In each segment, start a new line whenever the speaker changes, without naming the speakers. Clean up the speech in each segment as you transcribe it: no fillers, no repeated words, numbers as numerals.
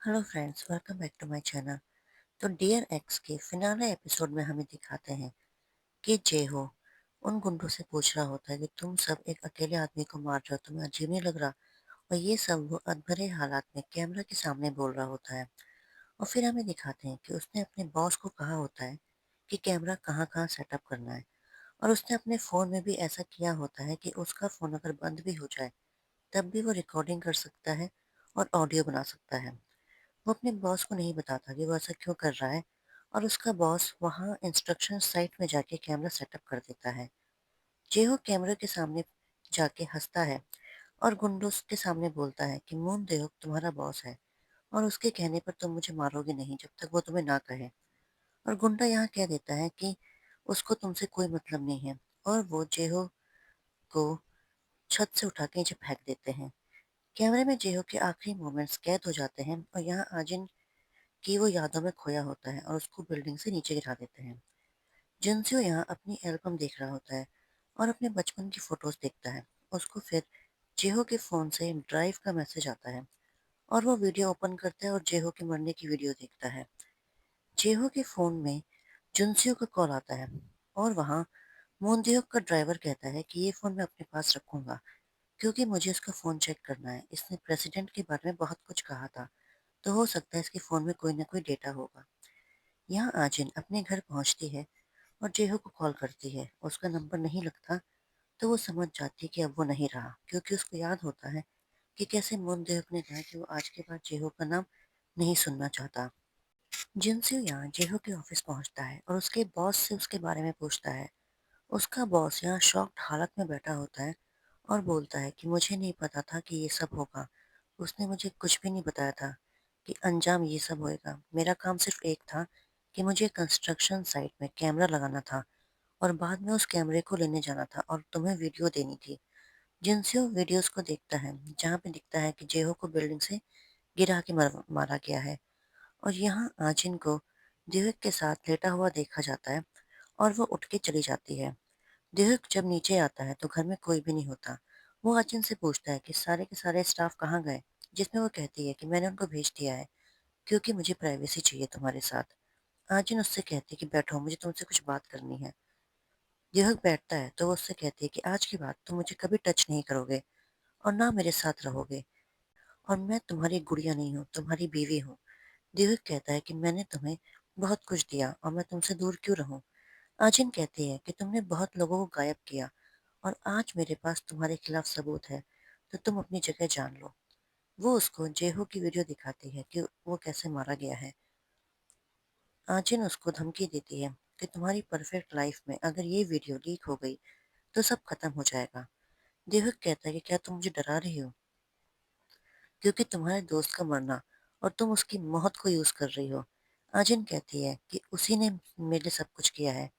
Hello friends, welcome back to my channel. तो dear X के finale episode में हमें दिखाते हैं कि जेहो उन गुंडों से पूछ रहा होता है कि तुम सब एक अकेले आदमी को मार रहे हो, तुम्हें अजीब नहीं लग रहा? और ये सब वो अधभरे हालात में कैमरा के सामने बोल रहा होता है। और फिर हमें दिखाते हैं कि उसने अपने बॉस को कहा होता है कि कैमरा कहाँ कहाँ सेटअप करना है। और उसने अपने फ़ोन में भी ऐसा किया होता है कि उसका फ़ोन अगर बंद भी हो जाए तब भी वो रिकॉर्डिंग कर सकता है और ऑडियो बना सकता है। वो अपने बॉस को नहीं बताता कि वो ऐसा क्यों कर रहा है, और उसका बॉस वहाँ इंस्ट्रक्शन साइट में जाके कैमरा सेटअप कर देता है। जेहो कैमरे के सामने जाके हंसता है और गुंडों के सामने बोलता है कि मून देओ तुम्हारा बॉस है और उसके कहने पर तुम मुझे मारोगे नहीं जब तक वो तुम्हें ना कहे। और गुंडा यहाँ कह देता है कि उसको तुमसे कोई मतलब नहीं है, और वो जेहो को छत से उठा के नीचे फेंक देते हैं। कैमरे में जेहो के आखिरी मोमेंट्स कैद हो जाते हैं और यहाँ आजिन कि वो यादों में खोया होता है और उसको बिल्डिंग से नीचे गिरा देते हैं। जिनसियो यहाँ अपनी एल्बम देख रहा होता है और अपने बचपन की फोटोज देखता है। उसको फिर जेहो के फोन से ड्राइव का मैसेज आता है और वो वीडियो ओपन करता है और जेहो के मरने की वीडियो देखता है। जेहो के फोन में जुनसियो का कॉल आता है और वहाँ मोनदेह का ड्राइवर कहता है कि ये फोन मैं अपने पास रखूंगा क्योंकि मुझे उसका फोन चेक करना है। इसने प्रेसिडेंट के बारे में बहुत कुछ कहा था, तो हो सकता है इसके फोन में कोई ना कोई डेटा होगा। यहाँ आजिन अपने घर पहुंचती है और जेहो को कॉल करती है। उसका नंबर नहीं लगता, तो वो समझ जाती है कि अब वो नहीं रहा, क्योंकि उसको याद होता है कि कैसे मुनदेह ने कहा कि वो आज के बाद जेहो का नाम नहीं सुनना चाहता। जिनसे यहाँ जेहो के ऑफिस पहुंचता है और उसके बॉस से उसके बारे में पूछता है। उसका बॉस यहाँ शॉक्ड हालत में बैठा होता है और बोलता है कि मुझे नहीं पता था कि ये सब होगा। उसने मुझे कुछ भी नहीं बताया था कि अंजाम ये सब होएगा। मेरा काम सिर्फ एक था कि मुझे कंस्ट्रक्शन साइट में कैमरा लगाना था और बाद में उस कैमरे को लेने जाना था और तुम्हें वीडियो देनी थी। जिनसे वीडियोस को देखता है जहाँ पे दिखता है कि जेहो को बिल्डिंग से गिरा के मारा गया है। और यहाँ आजिन को दिव्य के साथ लेटा हुआ देखा जाता है और वो उठ के चली जाती है। दिव्य जब नीचे आता है तो घर में कोई भी नहीं होता। वो आजिन से पूछता है कि सारे के सारे स्टाफ कहाँ गए, जिसमें वो कहती है कि मैंने उनको भेज दिया है क्योंकि मुझे प्राइवेसी चाहिए तुम्हारे साथ। आजिन उससे कहती है कि बैठो, मुझे तुमसे कुछ बात करनी है। दिव्य बैठता है तो वो उससे कहती है कि आज के बाद तुम मुझे कभी टच नहीं करोगे और ना मेरे साथ रहोगे, और मैं तुम्हारी गुड़िया नहीं हूँ, तुम्हारी बीवी हूँ। दिव्य कहता है कि मैंने तुम्हें बहुत कुछ दिया और मैं तुमसे दूर क्यों रहूं। आजिन कहती है कि तुमने बहुत लोगों को गायब किया और आज मेरे पास तुम्हारे खिलाफ सबूत है, तो तुम अपनी जगह जान लो। वो उसको जेहो की वीडियो दिखाती है कि वो कैसे मारा गया है। आजिन उसको धमकी देती है कि तुम्हारी परफेक्ट लाइफ में अगर ये वीडियो लीक हो गई तो सब खत्म हो जाएगा। देवक कहता है कि क्या तुम मुझे डरा रही हो, क्योंकि तुम्हारे दोस्त का मरना और तुम उसकी मौत को यूज कर रही हो। आजिन कहती है कि उसी ने मेरे लिए सब कुछ किया है,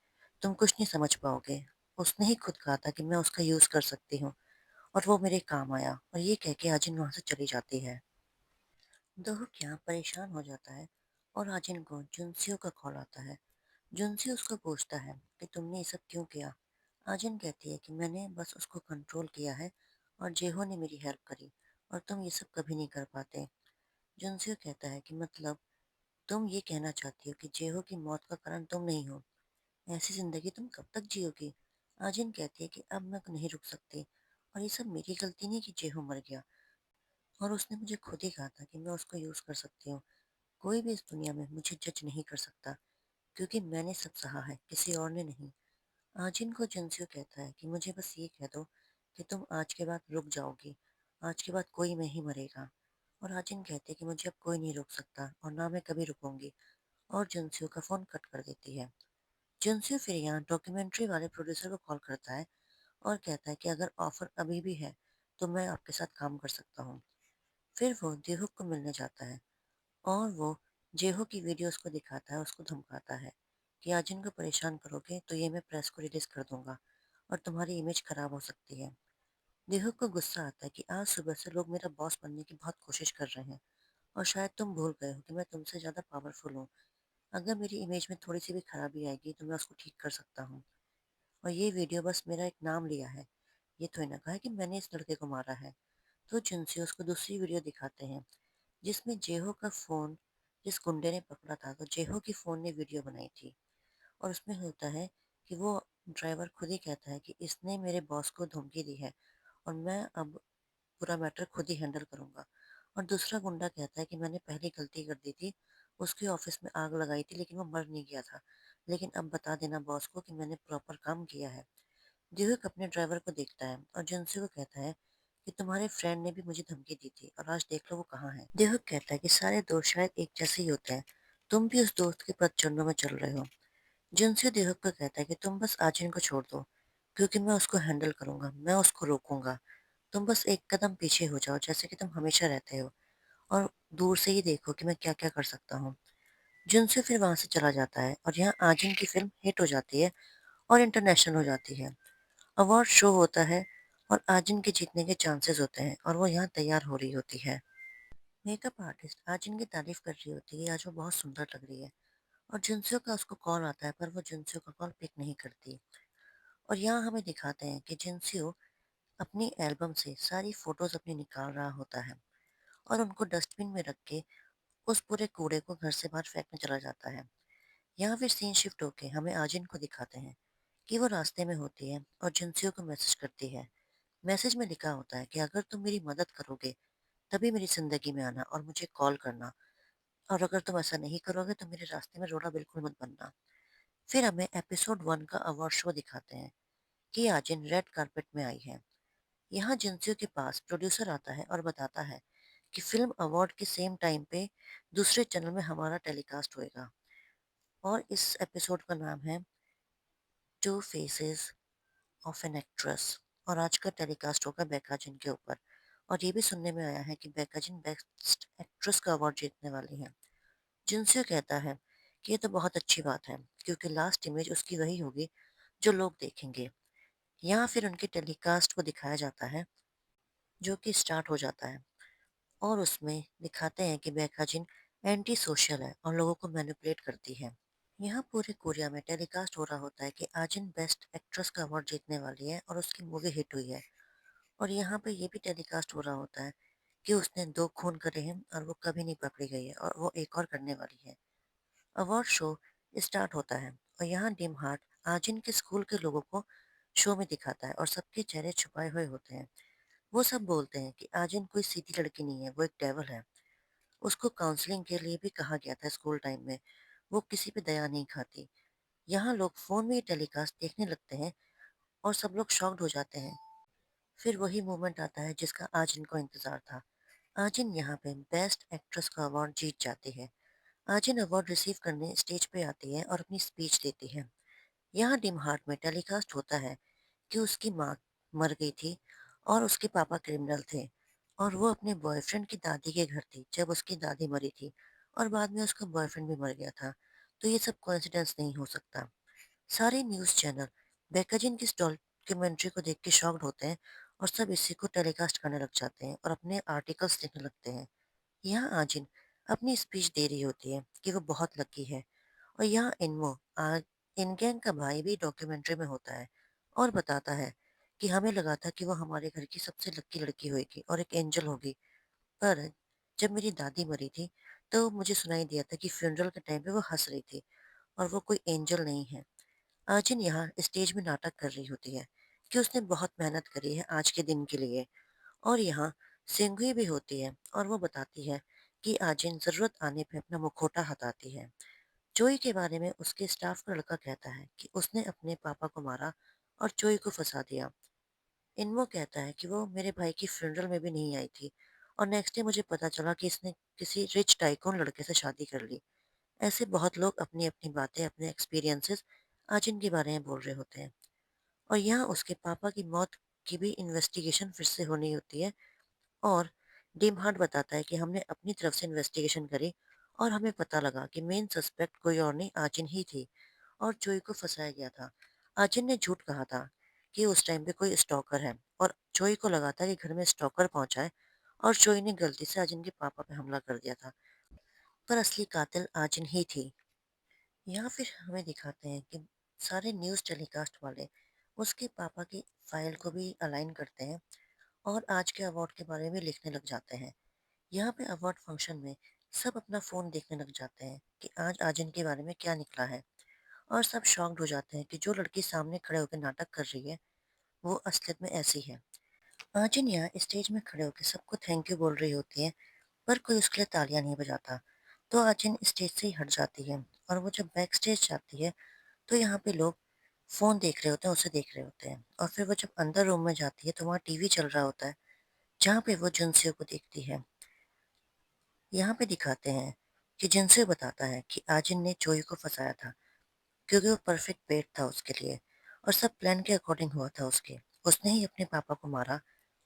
तुम कुछ नहीं समझ पाओगे। उसने ही खुद कहा था कि मैं उसका यूज कर सकती हूँ और वो मेरे काम आया। और ये कह के आजिन वहां से चली जाती है। दोहुक यहाँ परेशान हो जाता है और आजिन को जुनसियो का कॉल आता है। जुनसियो उसको पूछता है कि तुमने ये सब क्यों किया। आजिन कहती है कि मैंने बस उसको कंट्रोल किया है और जेहो ने मेरी हेल्प करी, और तुम ये सब कभी नहीं कर पाते। जुनसियो कहता है कि मतलब तुम ये कहना चाहती हो कि जेहो की मौत का कारण तुम नहीं हो? ऐसी जिंदगी तुम कब तक जियोगी? आजिन कहती है कि अब मैं नहीं रुक सकती, और ये सब मेरी गलती नहीं कि जेहो मर गया, और उसने मुझे खुद ही कहा था कि मैं उसको यूज कर सकती हूँ। कोई भी इस दुनिया में मुझे जज नहीं कर सकता क्योंकि मैंने सब सहा है, किसी और ने नहीं। आजिन को जुनसियो कहता है कि मुझे बस ये कह दो कि तुम आज के बाद रुक जाओगी, आज के बाद कोई नहीं मरेगा। और आजिन कहती है कि मुझे अब कोई नहीं रोक सकता और ना मैं कभी रुकूंगी, और जुनसियो का फोन कट कर देती है। जुनसियो फिर यहाँ डॉक्यूमेंट्री वाले प्रोड्यूसर को कॉल करता है और कहता है कि अगर ऑफर अभी भी है तो मैं आपके साथ काम कर सकता हूँ। फिर वो देहुक को मिलने जाता है और वो जेहो की वीडियोस को दिखाता है, उसको धमकाता है कि आज इनको परेशान करोगे तो ये मैं प्रेस को रिलीज कर दूंगा और तुम्हारी इमेज खराब हो सकती है। देहो को गुस्सा आता है कि आज सुबह से लोग मेरा बॉस बनने की बहुत कोशिश कर रहे हैं और शायद तुम भूल गए हो कि मैं तुमसे ज़्यादा पावरफुल हूँ। अगर मेरी इमेज में थोड़ी सी भी खराबी आएगी तो मैं उसको ठीक कर सकता हूँ। और ये वीडियो बस मेरा एक नाम लिया है, ये तो ना कहा है कि मैंने इस लड़के को मारा है। तो जिनसे उसको दूसरी वीडियो दिखाते हैं जिसमें जेहो का फ़ोन जिस गुंडे ने पकड़ा था, तो जेहो की फ़ोन ने वीडियो बनाई थी और उसमें होता है कि वो ड्राइवर खुद ही कहता है कि इसने मेरे बॉस को धमकी दी है और मैं अब पूरा मैटर खुद ही हैंडल करूँगा। और दूसरा गुंडा कहता है कि मैंने पहले गलती कर दी थी, उसके ऑफ़िस में आग लगाई थी लेकिन वो मर नहीं गया था। लेकिन अब बता देना बॉस को कि मैंने प्रॉपर काम किया है। ड्यूक अपने ड्राइवर को देखता है और जिनसे को कहता है कि तुम्हारे फ्रेंड ने भी मुझे धमकी दी थी और आज देख लो वो कहाँ है। ड्यूक कहता है कि सारे दोस्त शायद एक जैसे ही होते हैं, तुम भी उस दोस्त के पदचरणों में चल रहे हो। जिनसे ड्यूक को कहता है कि तुम बस आजिन को छोड़ दो, क्योंकि मैं उसको हैंडल करूंगा, मैं उसको रोकूंगा। तुम बस एक कदम पीछे हो जाओ जैसे कि तुम हमेशा रहते हो और दूर से ही देखो कि मैं क्या क्या कर सकता हूँ। जुनसे फिर वहां से चला जाता है और यहाँ आजिन की फिल्म हिट हो जाती है और इंटरनेशनल हो जाती है। अवार्ड शो होता है और आजिन के जीतने के चांसेस होते हैं और वो यहाँ तैयार हो रही होती है। मेकअप आर्टिस्ट आजिन की तारीफ कर रही होती है, आज वो बहुत सुंदर लग रही है। और जुनसो का उसको कॉल आता है पर वो जुनसो का कॉल पिक नहीं करती। और यहाँ हमें दिखाते हैं कि जिनसियो अपनी एल्बम से सारी फोटोज अपनी निकाल रहा होता है और उनको डस्टबिन में रख के उस पूरे कूड़े को घर से बाहर फेंकने चला जाता है। यहाँ फिर सीन शिफ्ट होके हमें आजिन को दिखाते हैं कि वो रास्ते में होती है और जिनसियो को मैसेज करती है। मैसेज में लिखा होता है कि अगर तुम मेरी मदद करोगे तभी मेरी जिंदगी में आना और मुझे कॉल करना, और अगर तुम ऐसा नहीं करोगे तो मेरे रास्ते में रोड़ा बिल्कुल मत बनना। फिर हमें एपिसोड 1 का अवार्ड शो दिखाते हैं कि आजिन रेड कारपेट में आई है। यहाँ जिनसियो के पास प्रोड्यूसर आता है और बताता है कि फिल्म अवार्ड के सेम टाइम पे दूसरे चैनल में हमारा टेलीकास्ट होएगा और इस एपिसोड का नाम है two faces of an actress. और आज का टेलीकास्ट होगा बेका जिन के ऊपर। और ये भी सुनने में आया है कि बेका जिन बेस्ट एक्ट्रेस का अवार्ड जीतने वाली हैं। जिनसे कहता है कि ये तो बहुत अच्छी बात है क्योंकि लास्ट इमेज उसकी वही होगी जो लोग देखेंगे। यहाँ फिर उनके टेलीकास्ट को दिखाया जाता है जो कि स्टार्ट हो जाता है और उसमें दिखाते हैं कि बेका जिन एंटी सोशल है और लोगों को मैनिपुलेट करती है। यहाँ पूरे कोरिया में टेलीकास्ट हो रहा होता है कि आजिन बेस्ट एक्ट्रेस का अवार्ड जीतने वाली है और उसकी मूवी हिट हुई है। और यहाँ पे ये भी टेलीकास्ट हो रहा होता है कि उसने 2 खून करे हैं और वो कभी नहीं पकड़ी गई है और वो एक और करने वाली है। अवार्ड शो स्टार्ट होता है और यहाँ डिम हार्ट आजिन के स्कूल के लोगों को शो में दिखाता है और सबके चेहरे छुपाए हुए होते हैं। वो सब बोलते हैं कि आजिन कोई सीधी लड़की नहीं है, वो एक डेविल है। उसको काउंसलिंग के लिए भी कहा गया था स्कूल टाइम में। वो किसी पे दया नहीं खाती। यहाँ लोग फोन में ये टेलीकास्ट देखने लगते हैं और सब लोग शॉक्ड हो जाते हैं। फिर वही मोमेंट आता है जिसका आज इनको इंतजार था। आजिन यहाँ पे बेस्ट एक्ट्रेस का अवार्ड जीत जाती है। आजिन अवार्ड रिसीव करने स्टेज पे आती है और अपनी स्पीच देती है। यहाँ डिम हार्ट में टेलीकास्ट होता है कि उसकी माँ मर गई थी और उसके पापा क्रिमिनल थे और वो अपने बॉयफ्रेंड की दादी के घर थी जब उसकी दादी मरी थी और बाद में उसका बॉयफ्रेंड भी मर गया था। तो ये सब कोइंसिडेंस नहीं हो सकता। सारे न्यूज़ चैनल बेकाजिन की इस डॉक्यूमेंट्री को देख के शॉक्ड होते हैं और सब इसी को टेलीकास्ट करने लग जाते हैं और अपने आर्टिकल्स लिखने लगते हैं। यहाँ आजिन अपनी स्पीच दे रही होती है कि वो बहुत लकी है और यहाँ इनमो इनगैंग का भाई भी डॉक्यूमेंट्री में होता है और बताता है कि हमें लगा था कि वो हमारे घर की सबसे लकी लड़की होगी और एक एंजल होगी, पर जब मेरी दादी मरी थी तो मुझे सुनाई दिया था कि फ्यूनरल के टाइम पे वो हंस रही थी और वो कोई एंजल नहीं है। आजिन यहाँ स्टेज में नाटक कर रही होती है कि उसने बहुत मेहनत करी है आज के दिन के लिए। और यहाँ सिंघुई भी होती है और वो बताती है कि आजिन जरूरत आने पे अपना मुखौटा हटाती है। चोई के बारे में उसके स्टाफ का लड़का कहता है कि उसने अपने पापा को मारा और चोई को फंसा दिया। इनमो कहता है कि वो मेरे भाई की फ्यूनरल में भी नहीं आई थी और नेक्स्ट डे मुझे पता चला कि इसने किसी रिच टाइकून लड़के से शादी कर ली। ऐसे बहुत लोग अपनी अपनी बातें, अपने एक्सपीरियंसेस आजिन के बारे में बोल रहे होते हैं। और यहाँ उसके पापा की मौत की भी इन्वेस्टिगेशन फिर से होनी होती है और डिम हार्ट बताता है कि हमने अपनी तरफ से इन्वेस्टिगेशन करी और हमें पता लगा कि मेन सस्पेक्ट कोई और नहीं आजिन ही थी और जोई को फंसाया गया था। आजिन ने झूठ कहा था कि उस टाइम पे कोई स्टॉकर है और जोई को लगा था कि घर में स्टॉकर पहुंचा है और जोई ने गलती से आजिन के पापा पे हमला कर दिया था, पर असली कातिल आजिन ही थी। यहाँ फिर हमें दिखाते हैं कि सारे न्यूज़ टेलीकास्ट वाले उसके पापा की फाइल को भी अलाइन करते हैं और आज के अवार्ड के बारे में लिखने लग जाते हैं। यहाँ पे अवार्ड फंक्शन में सब अपना फ़ोन देखने लग जाते हैं कि आज आजिन के बारे में क्या निकला है और सब शॉक्ड हो जाते हैं कि जो लड़की सामने खड़े होकर नाटक कर रही है, वो असलियत में ऐसी है। आजिन यहाँ स्टेज में खड़े होकर सबको थैंक यू बोल रही होती है, पर कोई उसके लिए तालियां नहीं बजाता। तो आजिन स्टेज से ही हट जाती है और वो जब बैक स्टेज जाती है, तो यहाँ पे लोग फ़ोन देख रहे होते हैं, उसे देख रहे होते हैं और फिर वो जब अंदर रूम में जाती है, तो वहाँ टीवी चल रहा होता है, जहाँ पे वो जुनसियो को देखती है। यहाँ पे दिखाते हैं कि जिनसे बताता है कि आजिन ने चोई को फंसाया था क्योंकि वो परफेक्ट पेट था उसके लिए और सब प्लान के अकॉर्डिंग हुआ था उसके। उसने ही अपने पापा को मारा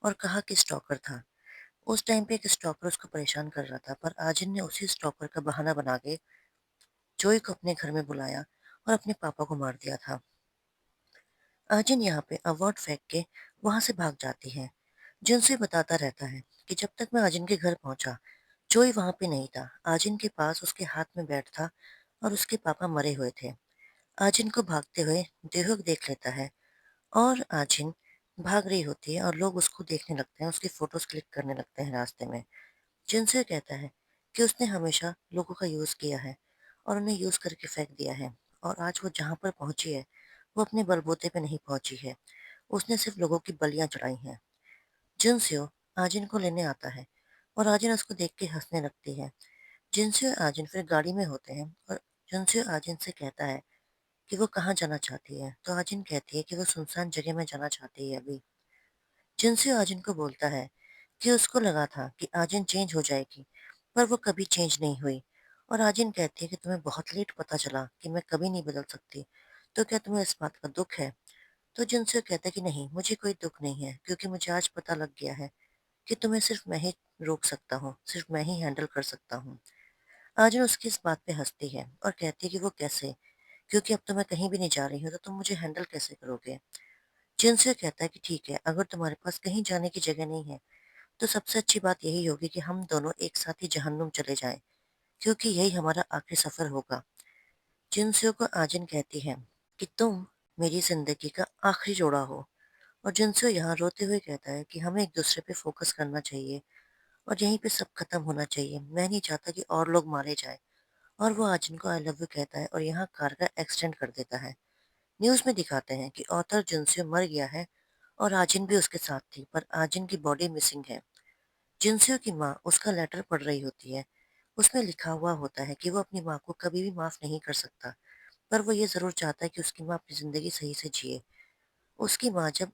और कहा कि स्टॉकर था। उस टाइम पे एक स्टॉकर उसको परेशान कर रहा था, पर आजिन ने उसी स्टॉकर का बहाना बना के चोई को अपने घर में बुलाया और अपने पापा को मार दिया था। आजिन यहाँ पे अवार्ड फेंक के वहां से भाग जाती है। जिनसे बताता रहता है कि जब तक मैं आजिन के घर पहुंचा, जोई वहां पे नहीं था। आजिन के पास उसके हाथ में बैट था और उसके पापा मरे हुए थे। आजिन को भागते हुए देहुक देख लेता है और आजिन भाग रही होती है और लोग उसको देखने लगते हैं, उसकी फोटोज क्लिक करने लगते हैं रास्ते में। जिनसे कहता है कि उसने हमेशा लोगों का यूज किया है और उन्हें यूज करके फेंक दिया है और आज वो जहाँ पर पहुंची है, वो अपने बलबूते पे नहीं पहुंची है। उसने सिर्फ लोगों की बलियां चढ़ाई हैं। जिनस्यो आजिन को लेने आता है और आजिन उसको देख के हंसने लगती है। जिनस्यो और आजिन फिर गाड़ी में होते हैं और जिनस्यो आजिन से कहता है कि वो कहाँ जाना चाहती है, तो आजिन कहती है कि वो सुनसान जगह में जाना चाहती है अभी। जिनस्यो आजिन को बोलता है कि उसको लगा था कि आजिन चेंज हो जाएगी, पर वो कभी चेंज नहीं हुई। और आजिन कहती है कि तुम्हें बहुत लेट पता चला कि मैं कभी नहीं बदल सकती, तो क्या तुम्हें इस बात का दुख है? तो जिनस्यो कहता है कि नहीं, मुझे कोई दुख नहीं है, क्योंकि मुझे आज पता लग गया है कि तुम्हें सिर्फ मैं ही रोक सकता हूँ, सिर्फ मैं ही हैंडल कर सकता हूँ। आजिन उसकी इस बात पे हंसती है और कहती है कि वो कैसे, क्योंकि अब तो मैं कहीं भी नहीं जा रही हूँ, तो तुम मुझे हैंडल कैसे करोगे? जिनसे कहता है कि ठीक है, अगर तुम्हारे पास कहीं जाने की जगह नहीं है, तो सबसे अच्छी बात यही होगी कि हम दोनों एक साथ ही जहन्नुम चले जाएं, क्योंकि यही हमारा आखिरी सफर होगा। जिनसियो को आजिन कहती है कि तुम मेरी जिंदगी का आखिरी जोड़ा हो। और जिनसियो यहाँ रोते हुए कहता है कि हमें एक दूसरे पे फोकस करना चाहिए और यहीं पे सब खत्म होना चाहिए। मैं नहीं चाहता कि और लोग मारे जाएं। और वो आजिन को आई लव यू कहता है और यहाँ कार का एक्सीडेंट कर देता है। न्यूज़ में दिखाते हैं कि ऑथर जिनसियो मर गया है और आजिन भी उसके साथ थी, पर आजिन की बॉडी मिसिंग है। जिनसियो की माँ उसका लेटर पढ़ रही होती है। उसमें लिखा हुआ होता है कि वो अपनी माँ को कभी भी माफ नहीं कर सकता, पर वो ये जरूर चाहता है कि उसकी माँ अपनी जिंदगी सही से जिए। उसकी माँ जब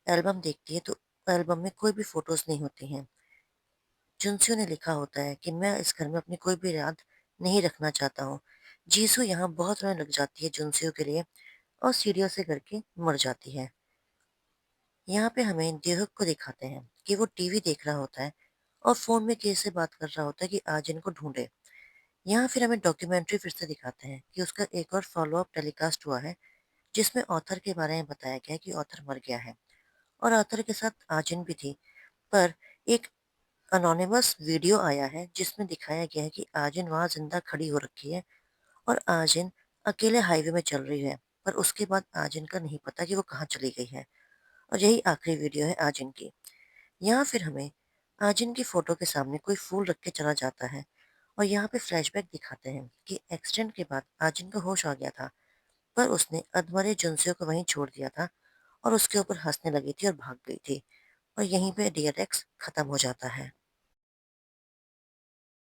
एल्बम देखती है, तो एल्बम में कोई भी फोटोज नहीं होती हैं। जुनसियो ने लिखा होता है कि मैं इस घर में अपनी कोई भी याद नहीं रखना चाहता हूँ। जीसू यहाँ बहुत रोने लग जाती है जुनसियो के लिए और सीढ़ियों से करके मर जाती है। यहाँ पे हमें देहुक को दिखाते हैं कि वो टीवी देख रहा होता है और फोन में किसी से बात कर रहा होता है कि आज इनको ढूंढे। यहाँ फिर हमें डॉक्यूमेंट्री फिर से दिखाते हैं कि उसका एक और फॉलो अप टेलीकास्ट हुआ है, जिसमें ऑथर के बारे में बताया गया है कि ऑथर मर गया है और ऑथर के साथ आजिन भी थी। पर एक अनोनिमस वीडियो आया है जिसमें दिखाया गया है कि आजिन वहां जिंदा खड़ी हो रखी है और आजिन अकेले हाईवे में चल रही है, पर उसके बाद आजिन का नहीं पता कि वो कहाँ चली गई है। और यही आखिरी वीडियो है आजिन की। यहाँ फिर हमें आजिन की फोटो के सामने कोई फूल रख के चला जाता है और यहाँ पे फ्लैशबैक दिखाते हैं कि एक्सीडेंट के बाद आजिन को होश आ गया था, पर उसने अधमरे जुनसियों को वहीं छोड़ दिया था और उसके ऊपर हंसने लगी थी और भाग गई थी। और यहीं पे डियर एक्स खत्म हो जाता है।